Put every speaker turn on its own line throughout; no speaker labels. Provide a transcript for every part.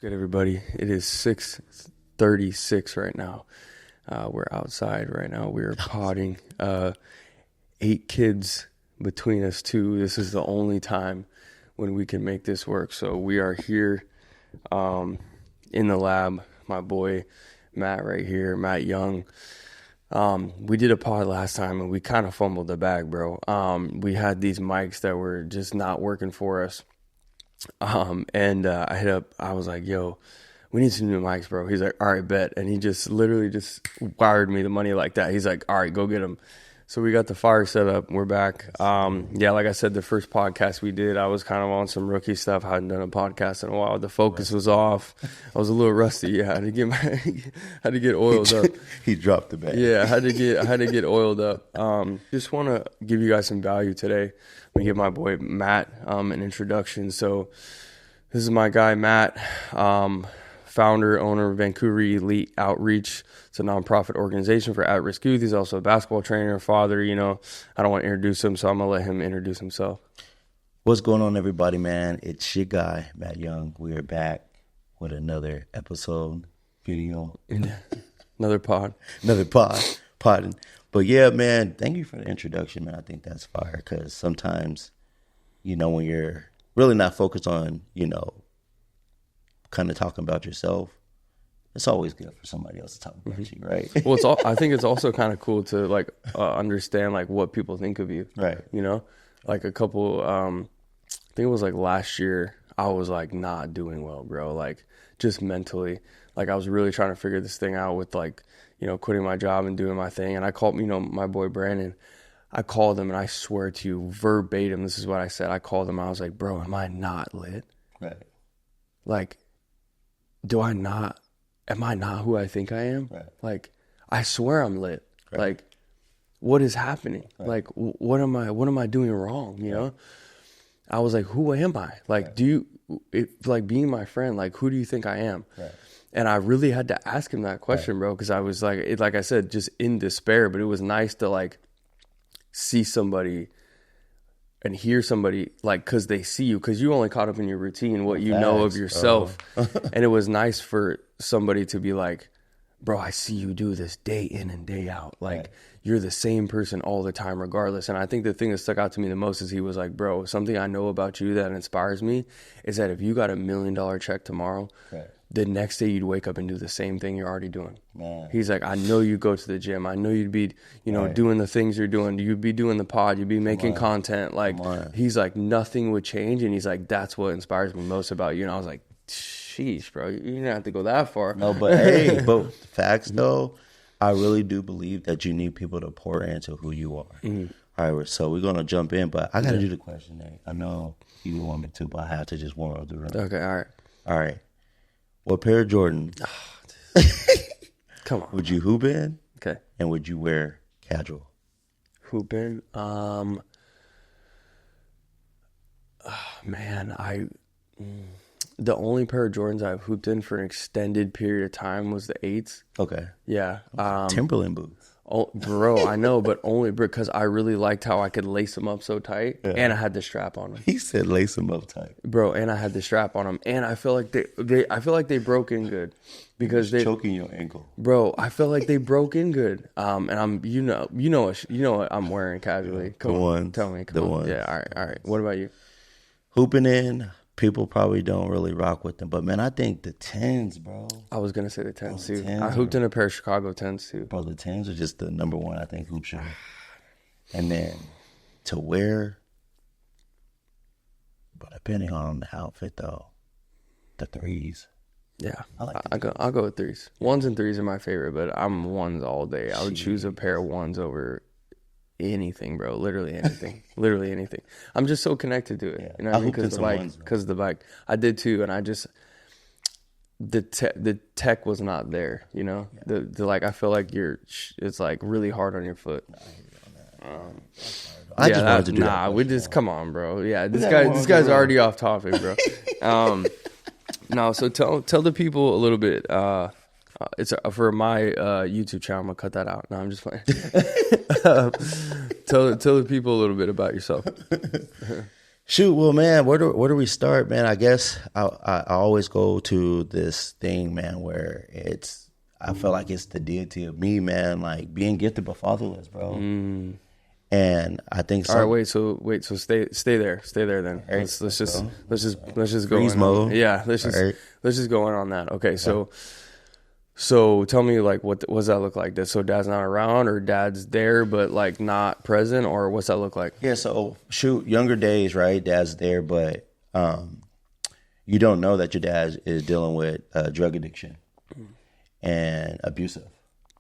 Good, everybody. It is 6:36 right now. We're outside right now. We're potting. 8 kids between us two. This is the only time when we can make this work. So we are here in the lab. My boy Matt right here, Matt Young. We did a pod last time and we kind of fumbled the bag, bro. We had these mics that were just not working for us. I hit up, I was like, yo, we need some new mics, bro. He's like, all right, bet. And he just literally just wired me the money like that. He's like, all right, go get them. So we got the fire set up. We're back. Yeah, like I said, the first podcast we did, I was kind of on some rookie stuff. Hadn't done a podcast in a while. The focus was off. I was a little rusty. Yeah, I had to get oiled up.
He dropped the bag.
Yeah, I had to get oiled up. Just want to give you guys some value today. Let me give my boy Matt an introduction. So this is my guy Matt, founder, owner of Vancouver Elite Outreach. It's a nonprofit organization for at-risk youth. He's also a basketball trainer, father. You know, I don't want to introduce him, so I'm gonna let him introduce himself.
What's going on, everybody, man? It's your guy, Matt Young. We are back with another episode, video.
Another pod.
Podding. But yeah, man, thank you for the introduction, man. I think that's fire because sometimes, you know, when you're really not focused on, you know, kind of talking about yourself, it's always good for somebody else to talk about you, right?
Well, I think it's also kind of cool to like understand like what people think of you,
right?
You know, like a couple. I think it was like last year. I was like not doing well, bro. Like just mentally, like I was really trying to figure this thing out with like, you know, quitting my job and doing my thing. And I called, you know, my boy Brandon. I called him and I swear to you, verbatim, this is what I said. I called him. I was like, bro, am I not lit?
Right.
Like, am I not who I think I am?
Right.
Like, I swear I'm lit.
Right.
Like, what is happening?
Right.
Like, what am I doing wrong? You know? I was like, who am I? Like, like being my friend, like, who do you think I am?
Right.
And I really had to ask him that question, bro, because I was like, like I said, just in despair. But it was nice to like see somebody and hear somebody, like, because they see you, because you only caught up in your routine, what you know of yourself. And it was nice for somebody to be like, bro, I see you do this day in and day out. Like, you're the same person all the time, regardless. And I think the thing that stuck out to me the most is he was like, bro, something I know about you that inspires me is that if you got $1 million check tomorrow, the next day you'd wake up and do the same thing you're already doing.
Man.
He's like, I know you go to the gym. I know you'd be, you know, doing the things you're doing. You'd be doing the pod. You'd be making content. Like, he's like, nothing would change. And he's like, that's what inspires me most about you. And I was like, sheesh, bro, you didn't have to go that far.
No, but hey, but facts though, I really do believe that you need people to pour into who you are. Mm-hmm. All right, so we're going to jump in, but I got to do the question, Nate. I know you want me to, but I have to just warm up the room.
Okay,
all right. What pair of Jordan
come on
would you hoop in?
Okay.
And would you wear casual?
Hoop in? Man, the only pair of Jordans I've hooped in for an extended period of time was the 8s.
Okay.
Yeah.
Timberland boots.
Oh, bro, I know, but only because I really liked how I could lace them up so tight, and I had the strap on them.
He said lace them up tight,
bro, and I had the strap on them, and I feel like they broke in good because they
choking your ankle,
bro. I feel like they broke in good. And I'm you know what I'm wearing casually. Come on, tell me, come on. Yeah, all right. What about you?
Hooping in. People probably don't really rock with them, but man, I think the 10s, bro.
I was gonna say the 10s too. I hooped in a pair of Chicago 10s too.
Bro, the 10s are just the number one, I think, hoop shoe. And then to wear, but depending on the outfit though, the 3s.
Yeah, I'll go with 3s. 1s and 3s are my favorite, but I'm 1s all day. I would choose a pair of 1s over anything, bro. Literally anything. Literally anything. I'm just so connected to it. Yeah. You know what I mean? Because the bike. I did too, and I just the tech was not there. You know, the like I feel like it's like really hard on your foot. I just wanted to do that. We just come on, bro. Yeah, this guy's already off topic, bro. No, so tell the people a little bit. It's for my YouTube channel. I'm gonna cut that out. No, I'm just playing. Tell the people a little bit about yourself.
Shoot, well, man, where do we start, man? I guess I always go to this thing, man, where I feel like it's the deity of me, man, like being gifted but fatherless, bro. And I think
All right, wait, so stay there then.
Right,
Let's just go
freeze
in
mode.
on, yeah, let's just go in on that. Okay, so tell me, like, what does that look like? So dad's not around, or dad's there but like not present, or what's that look like?
Yeah, so shoot, younger days, right? Dad's there, but you don't know that your dad is dealing with drug addiction and abusive,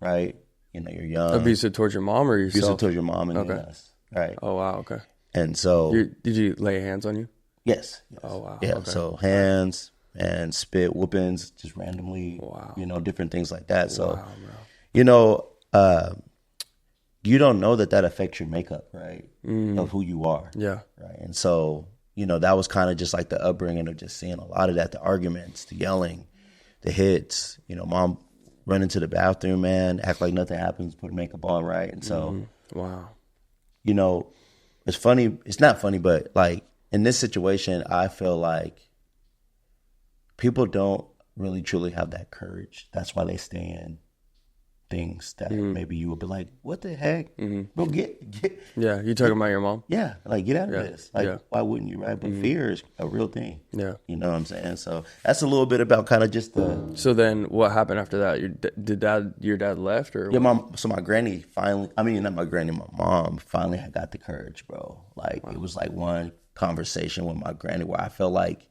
right? You know, you're young.
Abusive towards your mom or yourself?
Abusive towards your mom and then us, right?
Oh wow, okay.
And so,
did you lay hands on you?
yes.
Oh wow.
Yeah,
okay.
so hands and spit, whoopings, just randomly,
Wow.
you know, different things like that. So,
Wow, bro.
you know, you don't know that affects your makeup, right? Of who you are.
Yeah.
Right. And so, you know, that was kind of just like the upbringing of just seeing a lot of that, the arguments, the yelling, the hits, you know, mom run into the bathroom, man, act like nothing happens, put makeup on, right? And so,
Wow.
you know, it's funny. It's not funny, but like in this situation, I feel like people don't really truly have that courage. That's why they stay in things that maybe you would be like, what the heck? Bro, get.
Yeah, you talking about your mom?
Yeah, like get out of this. Like,
yeah.
why wouldn't you, right? But fear is a real thing.
Yeah.
You know what I'm saying? So that's a little bit about kind of just the.
So then what happened after that? Your dad left, or
Yeah, my granny finally, I mean, not my granny, my mom finally had got the courage, bro. Like, it was like one conversation with my granny where I felt like,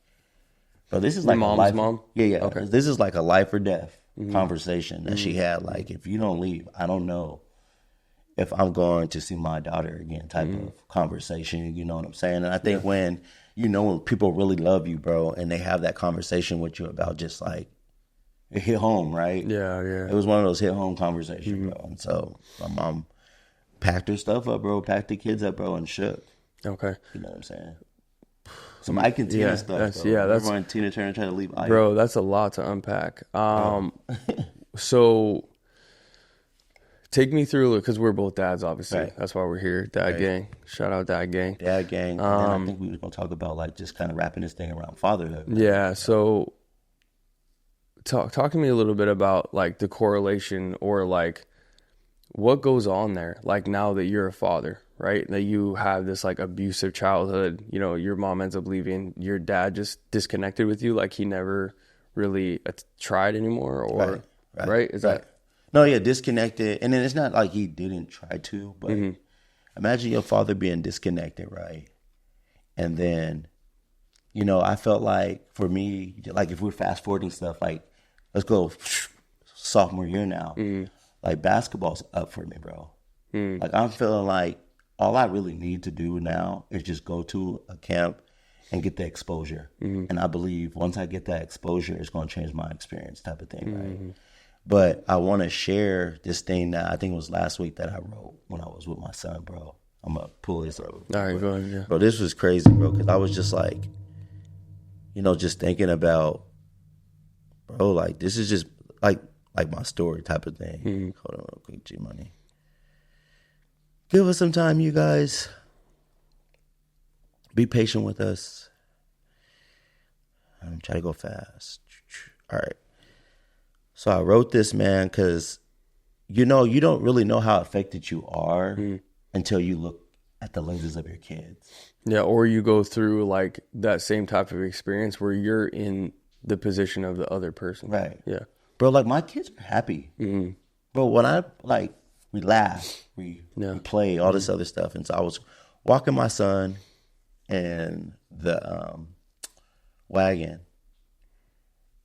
bro, this is like
mom's
a life.
mom?
Yeah.
Okay.
This is like a life or death conversation that she had. Like, if you don't leave, I don't know if I'm going to see my daughter again type of conversation. You know what I'm saying? And I think when people really love you, bro, and they have that conversation with you about just like, it hit home, right?
Yeah.
It was one of those hit home conversations, bro. And so my mom packed her stuff up, bro, packed the kids up, bro, and shook.
Okay.
You know what I'm saying? So Mike and Tina stuff,
that's
bro.
yeah. That's
Everyone, Tina Turner trying to leave.
bro. That's a lot to unpack. So take me through, because we're both dads, obviously.
Right.
That's why we're here. Dad gang. Shout out Dad gang.
Dad gang. And then I think we were gonna talk about like just kind of wrapping this thing around fatherhood. Right?
Yeah. So talk to me a little bit about like the correlation, or like what goes on there, like now that you're a father, right? That you have this like abusive childhood, you know, your mom ends up leaving, your dad just disconnected with you, like he never really tried anymore, or right? Is that?
No, yeah, disconnected. And then it's not like he didn't try to, but imagine your father being disconnected, right? And then, you know, I felt like for me, like if we're fast forwarding stuff, like let's go sophomore year now, like basketball's up for me, bro. Like I'm feeling like all I really need to do now is just go to a camp and get the exposure. And I believe once I get that exposure, it's going to change my experience type of thing, right? But I want to share this thing that I think it was last week that I wrote when I was with my son, bro. I'm going to pull this up.
All right, go ahead, yeah.
Bro, this was crazy, bro, because I was just like, you know, just thinking about, bro, like this is just like my story type of thing. Hold on real quick, G-Money. Give us some time, you guys. Be patient with us. I'm trying to go fast. All right. So I wrote this, man, because, you know, you don't really know how affected you are until you look at the lenses of your kids.
Yeah, or you go through like that same type of experience where you're in the position of the other person.
Right.
Yeah.
Bro, like my kids are happy. Bro, when I, like, we laugh, we play, all this other stuff. And so I was walking my son in the wagon,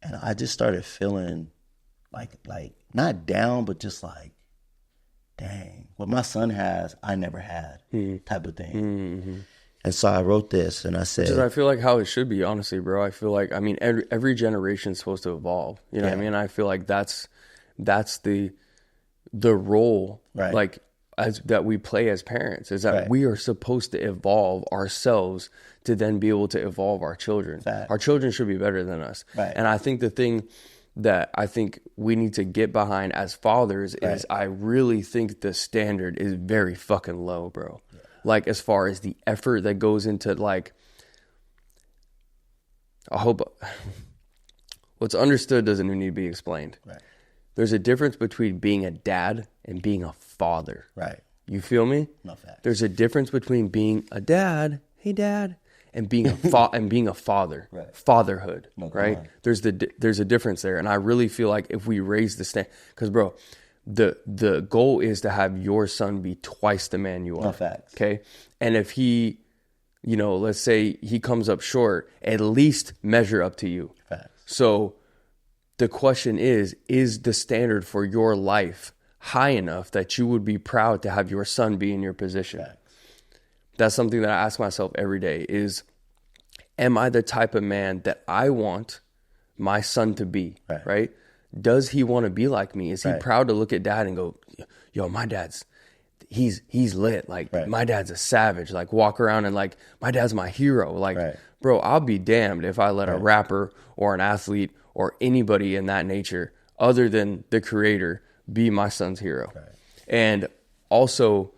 and I just started feeling like not down, but just like, dang, what my son has, I never had type of thing. And so I wrote this, and I said,
Which is, I feel like how it should be, honestly, bro. I feel like, I mean, every generation is supposed to evolve. You know what I mean? I feel like that's the role,
right,
like that we play as parents, is that we are supposed to evolve ourselves to then be able to evolve our children. Our children should be better than us. And I think the thing that I think we need to get behind as fathers is, I really think the standard is very fucking low, bro. Like as far as the effort that goes into like I hope what's understood doesn't need to be explained.
Right.
There's a difference between being a dad and being a father.
Right.
You feel me?
No facts.
There's a difference between being a dad, hey dad, and being a and being a father.
Right.
Fatherhood,
No,
right? There's a difference there, and I really feel like if we raise the stand, because bro, the goal is to have your son be twice the man you are.
No facts.
Okay, and if he, let's say he comes up short, at least measure up to you.
Facts.
So the question is the standard for your life high enough that you would be proud to have your son be in your position?
Facts.
That's something that I ask myself every day is, am I the type of man that I want my son to be, right? Does he want to be like me? Is he proud to look at dad and go, yo, my dad's, he's lit. Like my dad's a savage, like walk around and like, my dad's my hero. Like, bro, I'll be damned if I let a rapper or an athlete or anybody in that nature other than the creator be my son's hero. And also,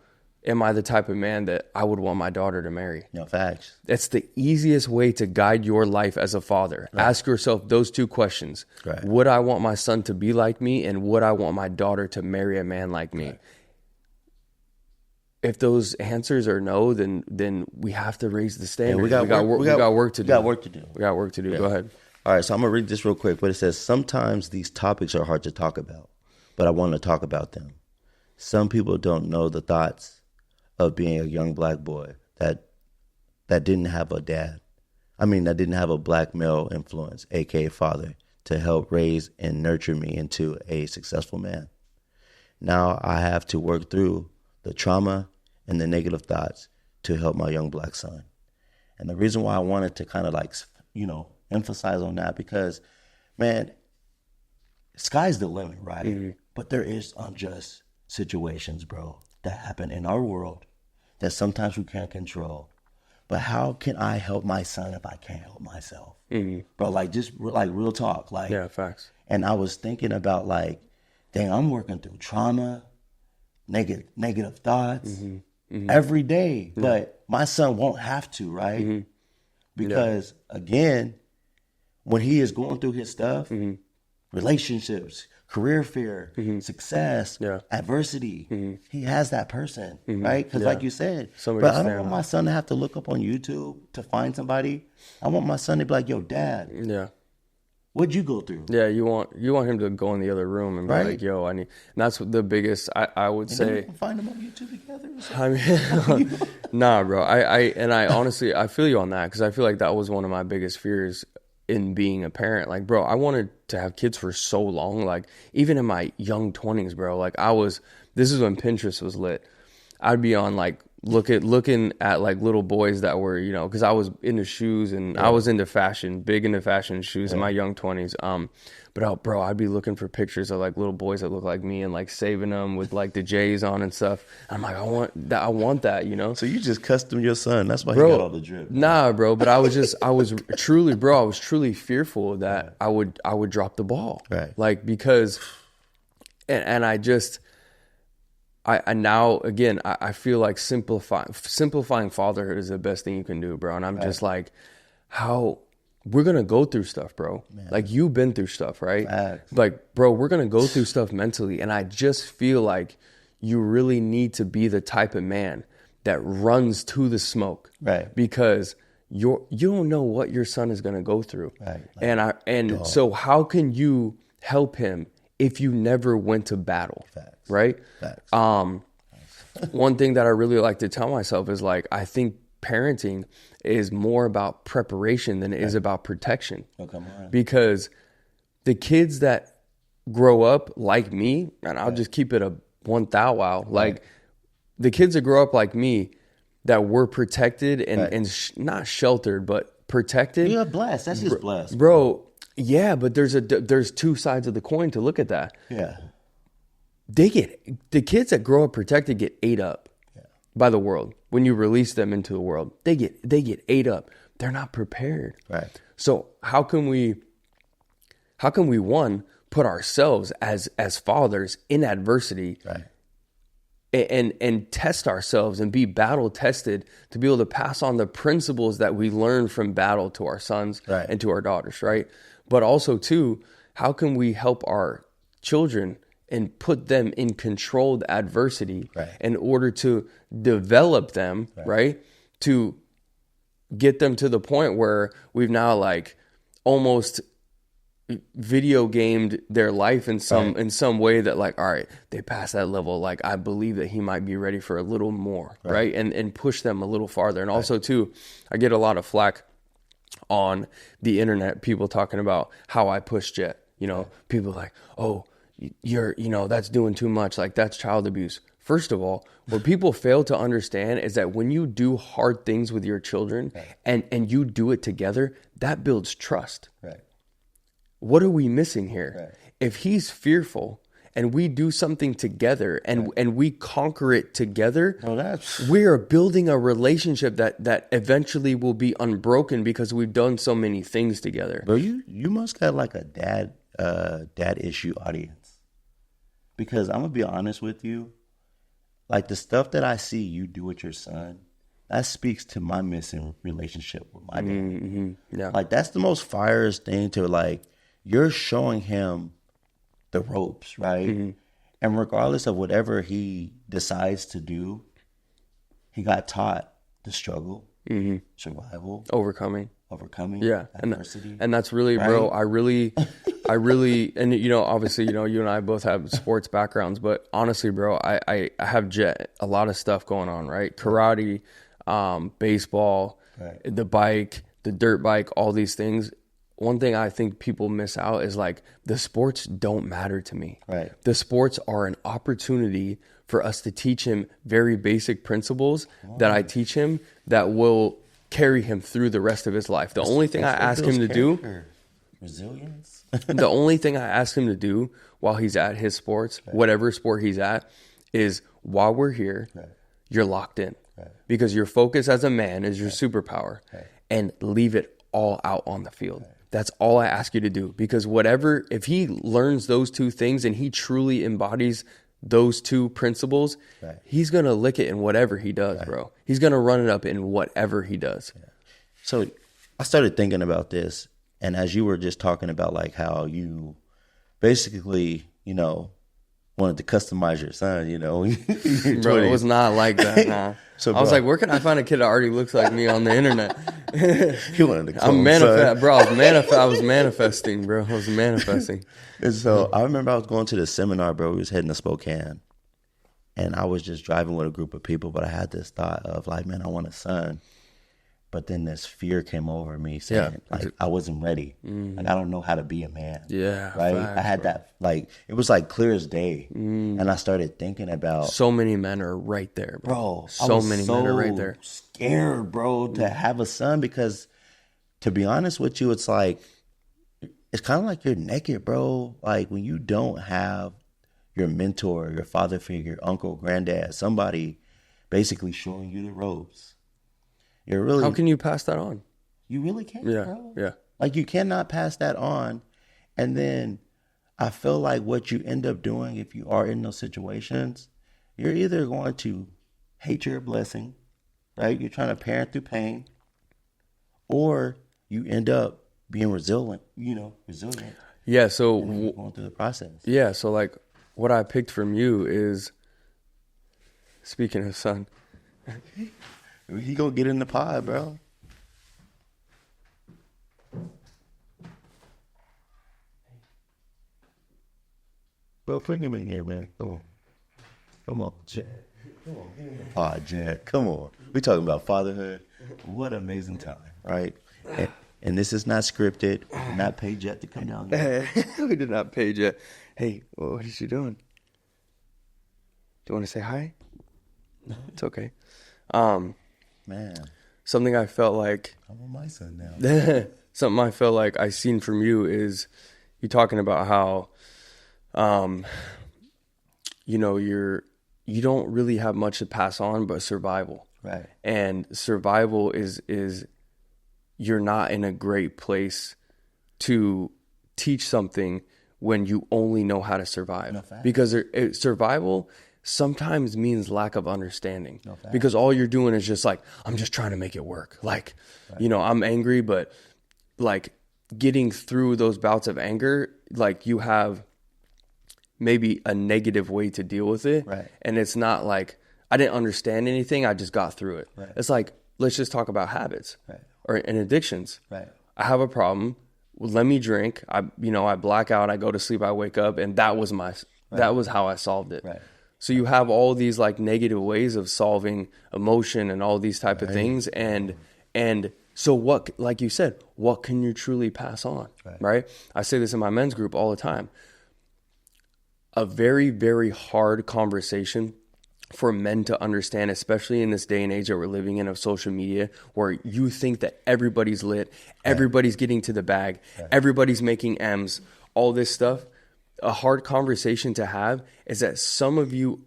am I the type of man that I would want my daughter to marry?
No facts.
That's the easiest way to guide your life as a father. Ask yourself those two questions. Would I want my son to be like me, and would I want my daughter to marry a man like me? If those answers are no, then we have to raise the standard. We got work to do. We got work to do. Go ahead.
All right, so I'm going to read this real quick, but it says, sometimes these topics are hard to talk about, but I want to talk about them. Some people don't know the thoughts of being a young black boy that didn't have a dad. That didn't have a black male influence, aka father, to help raise and nurture me into a successful man. Now I have to work through the trauma and the negative thoughts to help my young black son. And the reason why I wanted to kind of emphasize on that, because, man, sky's the limit, right? Mm-hmm. But there is unjust situations, bro, that happen in our world that sometimes we can't control. But how can I help my son if I can't help myself? Mm-hmm. Bro, just real talk.
Yeah, facts.
And I was thinking about dang, I'm working through trauma, negative thoughts every day. Yeah. But my son won't have to, right? Mm-hmm. Because, again, when he is going through his stuff, relationships, career fear, success, adversity, he has that person, right? Because like you said, but I don't want my son to have to look up on YouTube to find somebody. I want my son to be like, yo, dad, what'd you go through?
Yeah, you want him to go in the other room and be like, yo, I need, and that's what the biggest, I would say.
Then we can find them on YouTube together.
Nah, bro. I honestly, I feel you on that, because I feel like that was one of my biggest fears in being a parent. Like, bro, I wanted to have kids for so long. Like, even in my young 20s, bro, this is when Pinterest was lit. I'd be on looking at little boys that were, because I was into shoes and I was into fashion, big into fashion shoes in my young 20s. But bro, I'd be looking for pictures of little boys that look like me and saving them with the J's on and stuff. I'm like, I want that,
So you just custom your son. That's why he got all the drip.
Nah, bro. But I was truly fearful that I would drop the ball.
Right.
Because, and I now, again, I feel like simplifying fatherhood is the best thing you can do, bro. And I'm just how we're going to go through stuff, bro. Man. You've been through stuff, right?
Facts.
Bro, we're going to go through stuff mentally. And I just feel like you really need to be the type of man that runs to the smoke.
Right.
Because you don't know what your son is going to go through.
Right.
So how can you help him if you never went to battle?
Facts.
Right?
Facts.
One thing that I really like to tell myself is I think parenting is more about preparation than it is about protection.
Oh, come on.
Because the kids that grow up like me, and I'll just keep it a 1,000, the kids that grow up like me that were protected and not sheltered, but protected.
You're blessed. That's just blessed.
Bro, yeah, but there's two sides of the coin to look at that.
Yeah.
The kids that grow up protected get ate up by the world. When you release them into the world, they get ate up. They're not prepared.
Right.
So how can we one, put ourselves as fathers in adversity and test ourselves and be battle tested to be able to pass on the principles that we learn from battle to our sons
Right.
and to our daughters, right? But also too, how can we help our children and put them in controlled adversity
Right.
in order to develop them, right? To get them to the point where we've now like almost video gamed their life in some way that like, all right, they passed that level. Like, I believe that he might be ready for a little more, right? And push them a little farther. And also too, I get a lot of flack on the internet, people talking about how I push Jet. You know, people like, oh, you're, you know, that's doing too much. Like, that's child abuse. First of all, what people fail to understand is that when you do hard things with your children and you do it together, that builds trust.
Right.
What are we missing here?
Right.
If he's fearful and we do something together and we conquer it together, we are building a relationship that eventually will be unbroken because we've done so many things together.
Bro, you must got like a dad issue audience. Because I'm gonna be honest with you, like the stuff that I see you do with your son, that speaks to my missing relationship with my dad.
Mm-hmm. Yeah.
Like that's the most firest thing to like, you're showing him the ropes, right?
Mm-hmm.
And regardless of whatever he decides to do, he got taught the struggle, survival,
Overcoming. Yeah.
adversity.
And that's really,
right?
bro, I really, and you know, obviously, you know, you and I both have sports backgrounds, but honestly, bro, I have a lot of stuff going on, right? Karate, baseball, the bike, the dirt bike, all these things. One thing I think people miss out is like the sports don't matter to me.
Right.
The sports are an opportunity for us to teach him very basic principles that I teach him that will carry him through the rest of his life. The only thing I ask him to do,
resilience.
the only thing I ask him to do while he's at his sports, whatever sport he's at, is while we're here, you're locked in. Because your focus as a man is your superpower, and leave it all out on the field. That's all I ask you to do. Because if he learns those two things and he truly embodies those two principles, he's going to lick it in whatever he does, bro. He's going to run it up in whatever he does.
So I started thinking about this. And as you were just talking about like how you basically, you know, wanted to customize your son, you know.
Bro, it was not like that, nah.
So,
I was like, where can I find a kid that already looks like me on the internet?
He wanted to clone,
bro. I was manifesting, bro. I was manifesting.
And so I remember I was going to the seminar, bro. We was heading to Spokane. And I was just driving with a group of people, but I had this thought of like, man, I want a son. But then this fear came over me saying, like, I wasn't ready. Like, I don't know how to be a man.
Yeah.
Right?
Facts,
I had that, like, it was like clear as day. And I started thinking about.
So many men are right there, bro. So many men are right there.
Scared, bro, to have a son because, to be honest with you, it's like, it's kind of like you're naked, bro. Like, when you don't have your mentor, your father figure, uncle, granddad, somebody basically showing you the ropes.
How can you pass that on?
You really can't, bro.
Yeah.
Like, you cannot pass that on. And then I feel like what you end up doing if you are in those situations, you're either going to hate your blessing, right? You're trying to parent through pain, or you end up being resilient.
Yeah, so
going through the process.
Yeah, so like what I picked from you is, speaking of son,
He gonna get in the pod, bro. Bro, bring him in here, man. Come on, Jack. Come on, get in the pod, Jack. Come on. We talking about fatherhood. What an amazing time, right? And this is not scripted. We did not pay Jet to come down here.
We did not pay Jet. Hey, what is she doing? Do you want to say hi? No, it's okay.
Man,
something I felt like
I'm on my son now.
Something I felt like I seen from you is you talking about how, you know, you don't really have much to pass on but survival.
Right. And
survival is you're not in a great place to teach something when you only know how to survive.
No, fact.
Because survival sometimes means lack of understanding.
No fact.
Because all you're doing is just like, I'm just trying to make it work. Like, you know, I'm angry, but like getting through those bouts of anger, like you have maybe a negative way to deal with it.
Right.
And it's not like, I didn't understand anything, I just got through it.
Right.
It's like, let's just talk about habits
Right.
or and addictions.
Right.
I have a problem. Well, let me drink. I black out. I go to sleep. I wake up, and that was how I solved it.
Right.
So you have all these like negative ways of solving emotion and all these type of things, and so what? Like you said, what can you truly pass on? Right? I say this in my men's group all the time. A very, very hard conversation for men to understand, especially in this day and age that we're living in of social media, where you think that everybody's lit, everybody's getting to the bag, everybody's making M's, all this stuff. A hard conversation to have is that some of you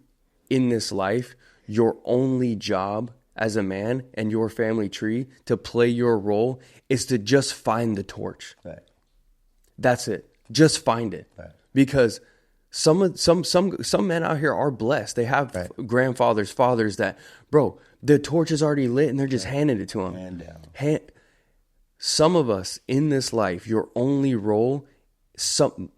in this life, your only job as a man and your family tree to play your role is to just find the torch.
Right.
That's it. Just find it.
Right.
Because some men out here are blessed. They have grandfathers, fathers that, bro, the torch is already lit and they're just handing it to them.
Man down.
Some of us in this life, your only role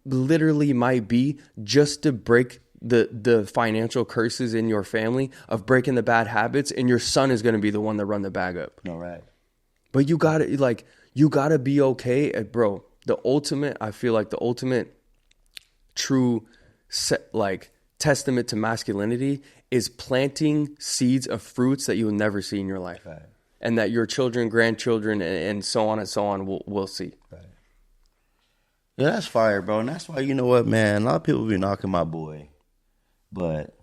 literally might be just to break the financial curses in your family of breaking the bad habits, and your son is going to be the one that run the bag up.
No, right.
But you gotta be okay, bro. I feel like the ultimate true testament to masculinity is planting seeds of fruits that you will never see in your life.
Right.
And that your children, grandchildren, and so on will see.
Right. Yeah, that's fire, bro. And that's why, you know what, man, a lot of people be knocking my boy, but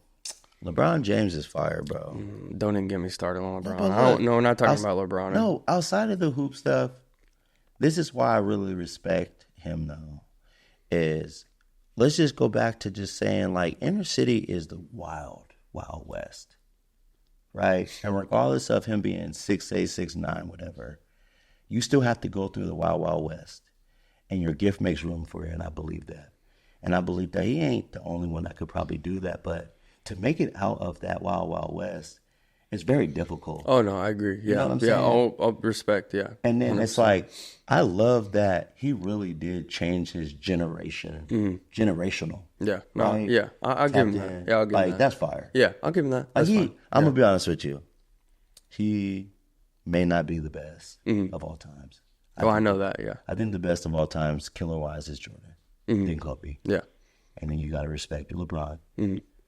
LeBron James is fire, bro.
Don't even get me started on LeBron. We're not talking about LeBron.
No, outside of the hoop stuff, this is why I really respect him, though, is let's just go back to just saying, like, inner city is the wild, wild west, right? And regardless of him being 6'8", 6'9", whatever, you still have to go through the wild, wild west. And your gift makes room for it, and I believe that. And I believe that he ain't the only one that could probably do that, but to make it out of that wild, wild west is very difficult.
Oh, no, I agree. Yeah,
You know what I'm saying?
All respect, yeah.
And then
100%.
it's like, I love that he really did change his generation, generational.
Yeah, no,
right?
yeah, I'll give him that. Yeah, I'll give him that.
That's fire.
Yeah, I'll give him that. That's fine.
I'm going to be honest with you. He may not be the best of all times.
I know that, yeah.
I think the best of all times, killer-wise, is Jordan. Then Kobe.
Yeah.
And then you got to respect your LeBron.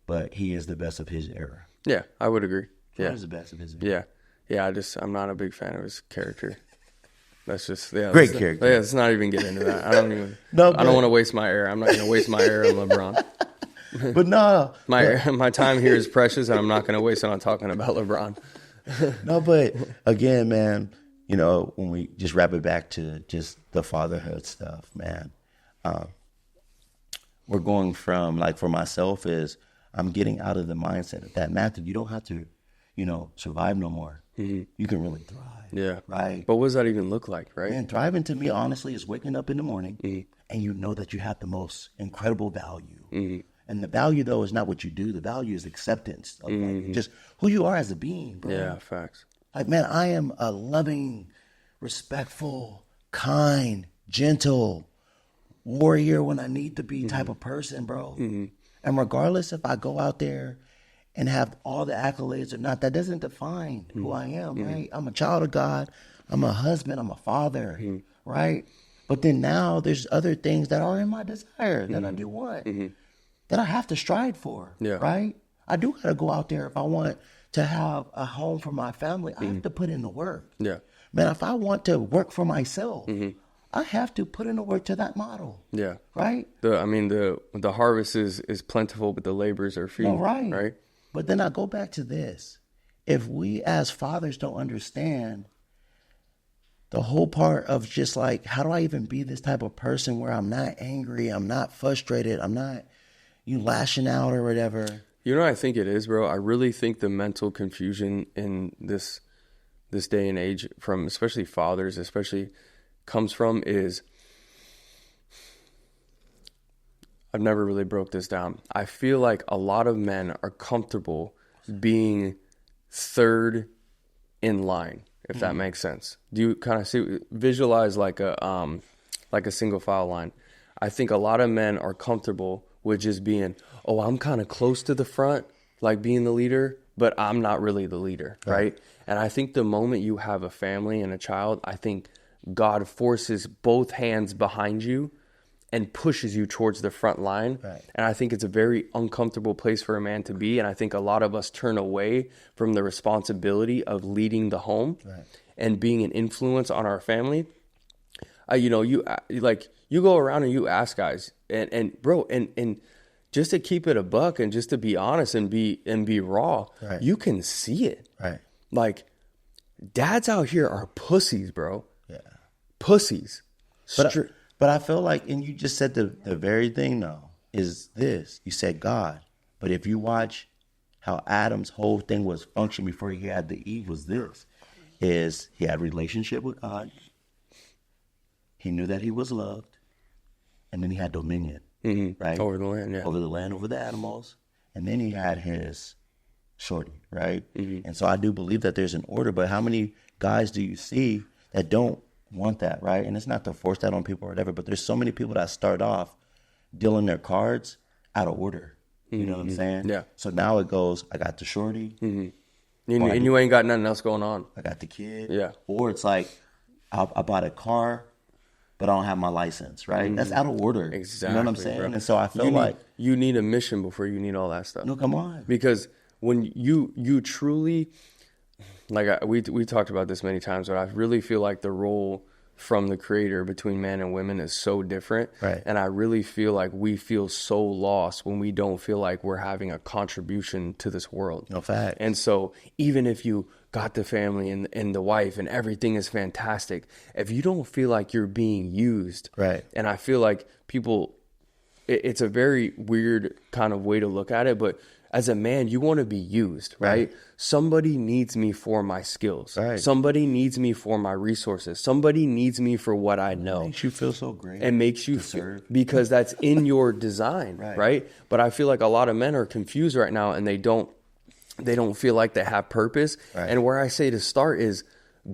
But he is the best of his era.
Yeah, I would agree.
Jordan is the best of his era.
Yeah. Yeah, I'm not a big fan of his character. That's just,
Great character.
Yeah, let's not even get into that. I don't want to waste my air. I'm not going to waste my air on LeBron.
But no.
My time here is precious, and I'm not going to waste it on talking about LeBron.
No, but again, man, you know, when we just wrap it back to just the fatherhood stuff, man, we're going from, like, for myself is I'm getting out of the mindset that, Matthew, you don't have to, you know, survive no more. You can really thrive.
Yeah.
Right.
But what does that even look like, right?
And thriving to me, honestly, is waking up in the morning and you know that you have the most incredible value. And the value, though, is not what you do. The value is acceptance of like, just who you are as a being, bro.
Yeah, facts.
Like, man, I am a loving, respectful, kind, gentle warrior when I need to be type of person, bro. And regardless if I go out there and have all the accolades or not, that doesn't define who I am, right? I'm a child of God. I'm a husband. I'm a father, right? But then now there's other things that are in my desire that I do want, that I have to strive for, right? I do got to go out there if I want to have a home for my family. I have to put in the work.
Yeah.
Man, if I want to work for myself, I have to put in the work to that model.
Yeah.
Right?
The harvest is plentiful, but the laborers are few.
No, right.
Right?
But then I go back to this. If we as fathers don't understand the whole part of just like, how do I even be this type of person where I'm not angry, I'm not frustrated, I'm not lashing out or whatever.
You know what I think it is, bro? I really think the mental confusion in this day and age from especially fathers, especially comes from is I've never really broke this down. I feel like a lot of men are comfortable being third in line, if that makes sense. Do you kind of visualize like a single file line? I think a lot of men are comfortable with just being, oh, I'm kind of close to the front, like being the leader, but I'm not really the leader, right? And I think the moment you have a family and a child, I think God forces both hands behind you and pushes you towards the front line.
Right.
And I think it's a very uncomfortable place for a man to be. And I think a lot of us turn away from the responsibility of leading the home and being an influence on our family. You go around and you ask guys and bro, and just to keep it a buck and just to be honest and be raw, you can see it.
Right.
Like, dads out here are pussies, bro.
Yeah.
Pussies.
But I feel like, and you just said the very thing though, is this. You said God. But if you watch how Adam's whole thing was function before he had the Eve was this. Is he had a relationship with God. He knew that he was loved. And then he had dominion. Right?
Over the land, yeah.
Over the land, over the animals. And then he had his shorty, right? And so I do believe that there's an order, but how many guys do you see that don't want that, right? And it's not to force that on people or whatever, but there's so many people that start off dealing their cards out of order. You know what I'm saying?
Yeah.
So now it goes, I got the shorty.
And you ain't got nothing else going on.
I got the kid.
Yeah.
Or it's like, I bought a car, but I don't have my license, right? That's out of order.
Exactly.
You know what I'm saying?
Bro.
And so I feel like
you need a mission before you need all that stuff.
No, come on.
Because when you truly, like we talked about this many times, but I really feel like the role from the creator between man and women is so different.
Right.
And I really feel like we feel so lost when we don't feel like we're having a contribution to this world.
No fact.
And so even if you got the family and the wife and everything is fantastic, if you don't feel like you're being used,
right.
And I feel like people, it's a very weird kind of way to look at it, but as a man, you want to be used, right? Somebody needs me for my skills.
Right.
Somebody needs me for my resources. Somebody needs me for what I know.
It makes you feel so great.
It makes you feel, because that's in your design, right? But I feel like a lot of men are confused right now and they don't feel like they have purpose.
Right.
And where I say to start is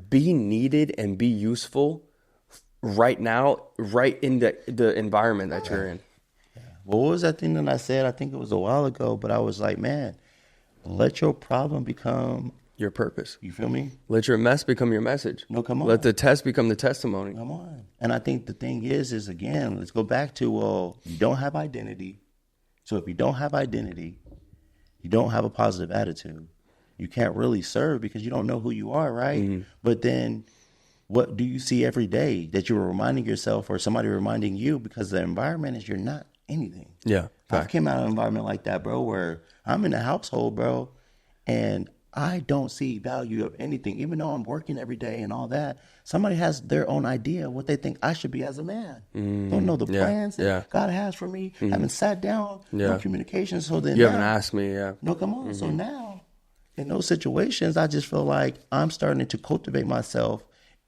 be needed and be useful right now, right in the environment that you're in.
Well, what was that thing that I said? I think it was a while ago, but I was like, man, let your problem become
your purpose.
You feel me?
Let your mess become your message.
No, come on.
Let the test become the testimony.
Come on. And I think the thing is again, let's go back to, well, you don't have identity. So if you don't have identity, you don't have a positive attitude. You can't really serve because you don't know who you are, right? Mm-hmm. But then what do you see every day that you're reminding yourself or somebody reminding you, because the environment is you're not anything.
Yeah.
I came out of an environment like that, bro, where I'm in a household, bro, and I don't see value of anything, even though I'm working every day and all that. Somebody has their own idea of what they think I should be as a man. Don't know the plans that God has for me. Haven't sat down, no communication. So then
you haven't asked me,
No, come on. So now, in those situations, I just feel like I'm starting to cultivate myself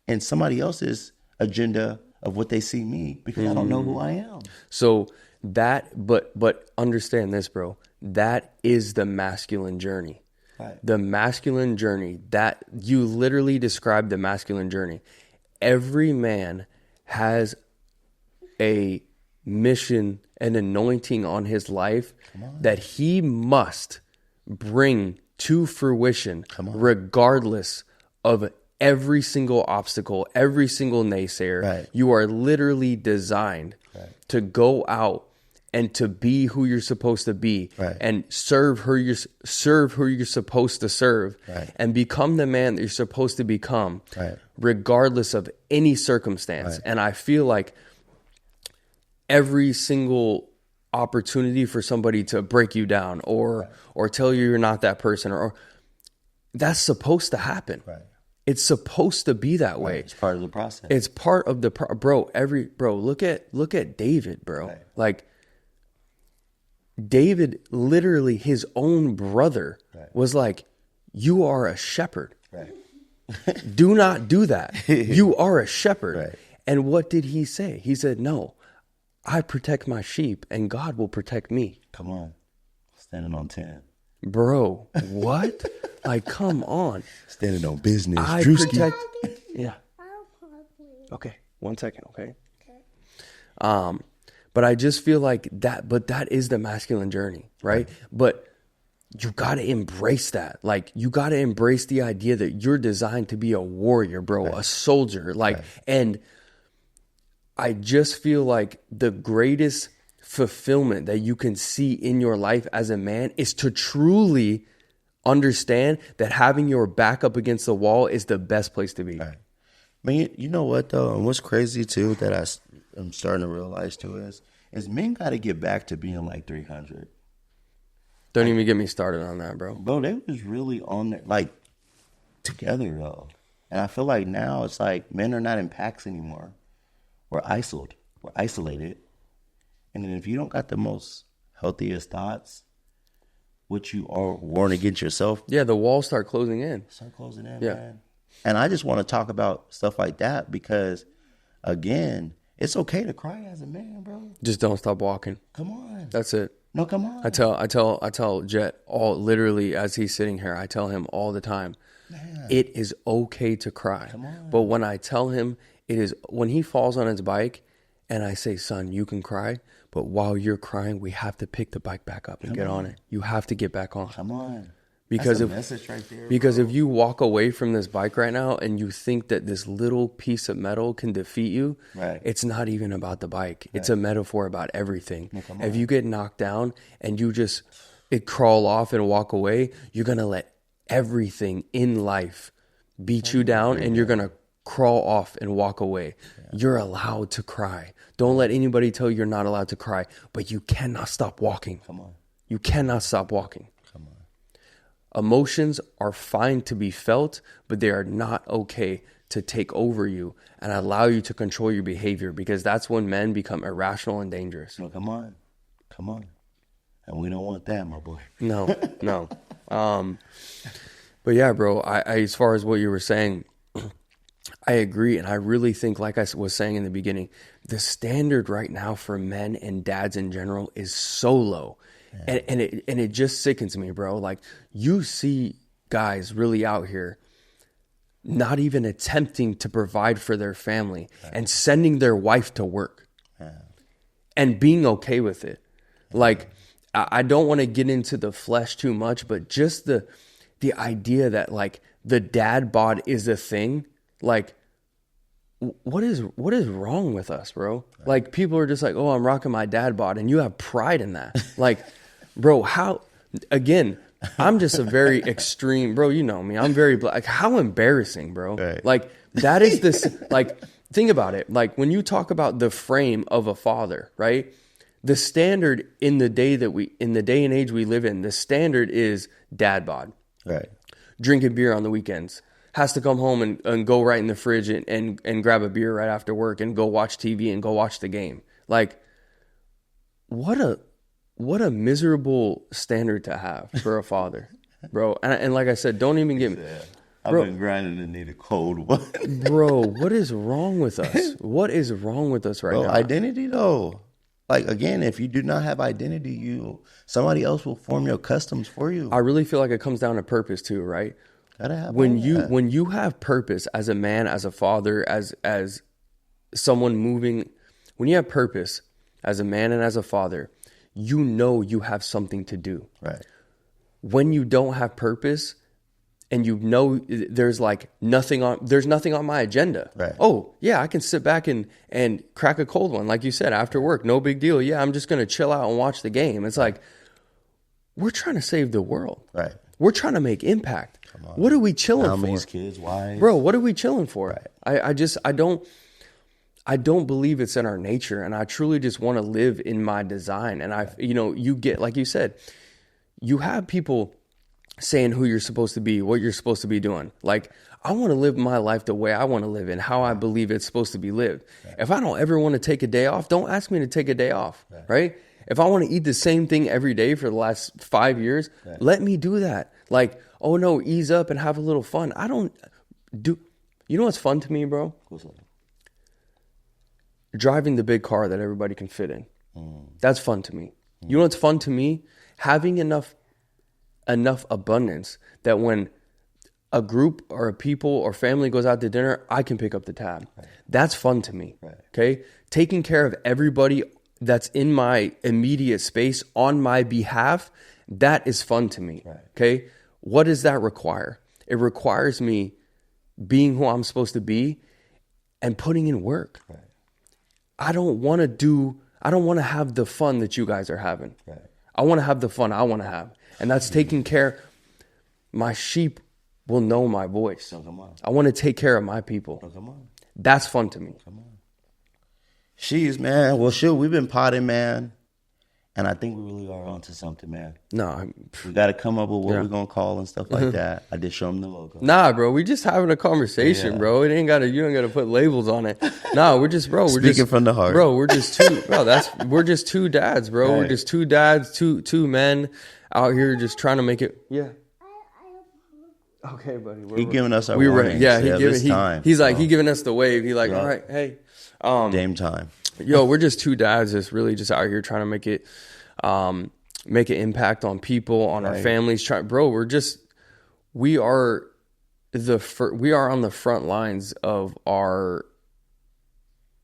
in somebody else's agenda of what they see me because I don't know who I am.
So but understand this, bro. That is the masculine journey.
Right.
The masculine journey, that you literally described the masculine journey. Every man has a mission, an anointing on his life that he must bring to fruition regardless of every single obstacle, every single naysayer.
Right.
You are literally designed to go out and to be who you're supposed to be, and serve who you're supposed to serve, and become the man that you're supposed to become, regardless of any circumstance. And I feel like every single opportunity for somebody to break you down or tell you you're not that person, or that's supposed to happen. It's supposed to be that way.
It's part of the process.
It's part of the bro. Look at David, bro. Like, David, literally his own brother was like, you are a shepherd. Do not do that. You are a shepherd. And what did he say? He said, no, I protect my sheep and God will protect me.
Come on. Standing on 10.
Bro, what? Like, come on.
Standing on business.
I
Drewski.
protect. Yeah. Okay. 1 second. Okay. But I just feel like that is the masculine journey, right? But you got to embrace that. Like, you got to embrace the idea that you're designed to be a warrior, bro, a soldier. Like, and I just feel like the greatest fulfillment that you can see in your life as a man is to truly understand that having your back up against the wall is the best place to be.
Right. Man, you know what though? And what's crazy too that I'm starting to realize too is men got to get back to being like 300.
Don't even get me started on that, bro.
Bro, they was really on there, like, together, though. And I feel like now it's like men are not in packs anymore. We're isolated. And then if you don't got the most healthiest thoughts, which you are warring against yourself.
Yeah, the walls start closing in.
Start closing in, man. And I just want to talk about stuff like that because, again, it's okay to cry as a man, bro.
Just don't stop walking.
Come on.
That's it.
No, come on.
I tell Jet literally as he's sitting here, I tell him all the time, man, it is okay to cry.
Come on.
But when I tell him when he falls on his bike and I say, son, you can cry, but while you're crying, we have to pick the bike back up and get on it. You have to get back on.
Come on.
Because
that's a message right there,
if you walk away from this bike right now and you think that this little piece of metal can defeat you, it's not even about the bike. Right. It's a metaphor about everything. No, if you get knocked down and you just crawl off and walk away, you're going to let everything in life beat you down and you're going to crawl off and walk away. Yeah. You're allowed to cry. Don't let anybody tell you you're not allowed to cry, but you cannot stop walking.
Come on.
You cannot stop walking.
Come on.
Emotions are fine to be felt, but they are not okay to take over you and allow you to control your behavior because that's when men become irrational and dangerous.
No, come on. Come on. And we don't want that, my boy.
No. But yeah, bro, I as far as what you were saying, I agree. And I really think, like I was saying in the beginning, the standard right now for men and dads in general is so low. Yeah. And it just sickens me, bro. Like, you see guys really out here not even attempting to provide for their family and sending their wife to work and being okay with it. Like, I don't want to get into the flesh too much, but just the idea that, like, the dad bod is a thing. Like, what is wrong with us, bro? Right. Like, people are just like, oh, I'm rocking my dad bod, and you have pride in that. Like, bro, how, again, I'm just a very extreme, bro, you know me, I'm very black. How embarrassing, bro. Right. Like, that is this, like, think about it. Like, when you talk about the frame of a father, right? The standard in the day and age we live in, the standard is dad bod.
Right.
Drinking beer on the weekends. Has to come home and go right in the fridge and grab a beer right after work and go watch TV and go watch the game. Like, what a miserable standard to have for a father, bro. And like I said, don't even get me.
I've been grinding and need a cold one.
Bro, what is wrong with us? What is wrong with us now?
Identity, though. Like, again, if you do not have identity, somebody else will form your customs for you.
I really feel like it comes down to purpose too, right?
When
you have purpose as a man, as a father, as someone moving, when you have purpose as a man and as a father, you know you have something to do.
Right.
When you don't have purpose and you know there's nothing on my agenda.
Right.
Oh, yeah, I can sit back and crack a cold one, like you said, after work. No big deal. Yeah, I'm just going to chill out and watch the game. It's like, we're trying to save the world.
Right.
We're trying to make impact. What are we chilling for?
Families, kids, wives.
Bro, what are we chilling for?
Right.
I don't believe it's in our nature, and I truly just want to live in my design. And you get, like you said, you have people saying who you're supposed to be, what you're supposed to be doing. Like, I want to live my life the way I want to live it, how I believe it's supposed to be lived. Right. If I don't ever want to take a day off, don't ask me to take a day off, right? If I want to eat the same thing every day for the last 5 years, let me do that. Like, oh no, ease up and have a little fun. I don't do. You know what's fun to me, bro? driving the big car that everybody can fit in. That's fun to me. You know what's fun to me? Having enough abundance that when a group or a people or family goes out to dinner, I can pick up the tab. Right. That's fun to me. Right. Okay. Taking care of everybody that's in my immediate space on my behalf, that is fun to me. Right. Okay. What does that require? It requires me being who I'm supposed to be and putting in work. Right. I don't want to have the fun that you guys are having. Right. I want to have the fun I want to have. And that's taking care. My sheep will know my voice. Oh, come on. I want to take care of my people. Oh, come on. That's fun to me. Come on.
She's, man. Well, shoot, we've been potting, man. And I think we really are onto something, man.
No.
We got to come up with what we're going to call and stuff like that. I did show him the logo.
Nah, bro. We just having a conversation, bro. You ain't got to put labels on it. Nah, we're just, bro. We're
speaking from the heart.
Bro, we're just we're just two dads, bro. Right. We're just two dads, two men out here just trying to make it. Yeah. Okay, buddy.
He giving us our warnings.
Yeah, he's like, he giving us the wave. He like, all right, hey.
Game time.
Yo, we're just two dads that's really just out here trying to make an impact on people, on our families. We are on the front lines of our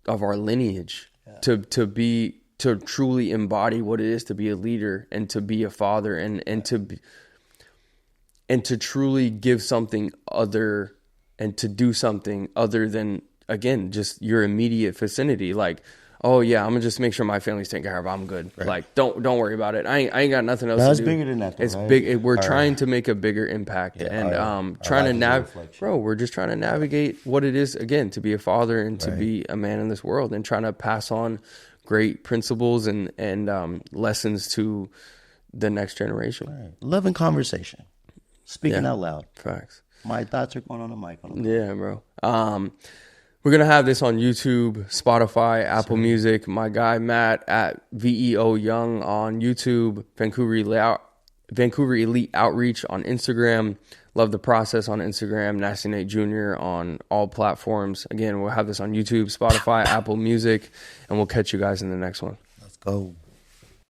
lineage to truly embody what it is to be a leader and to be a father and to truly give something other and to do something other than, again, just your immediate vicinity. Like, oh yeah, I'm gonna just make sure my family's taken care of. I'm good. Right. Like, don't worry about it. I ain't got nothing else to do.
It's bigger than that, though,
it's big. We're trying to make a bigger impact, and trying to navigate. Bro, we're just trying to navigate what it is, again, to be a father and to be a man in this world, and trying to pass on great principles and lessons to the next generation.
Right. Love and conversation, speaking out loud.
Facts.
My thoughts are going on the mic.
Yeah, bro. We're going to have this on YouTube, Spotify, Apple Music. My guy, Matt, at VEO Young on YouTube, Vancouver Elite Outreach on Instagram, Love the Process on Instagram, Nasty Nate Jr. on all platforms. Again, we'll have this on YouTube, Spotify, Apple Music, and we'll catch you guys in the next one.
Let's go.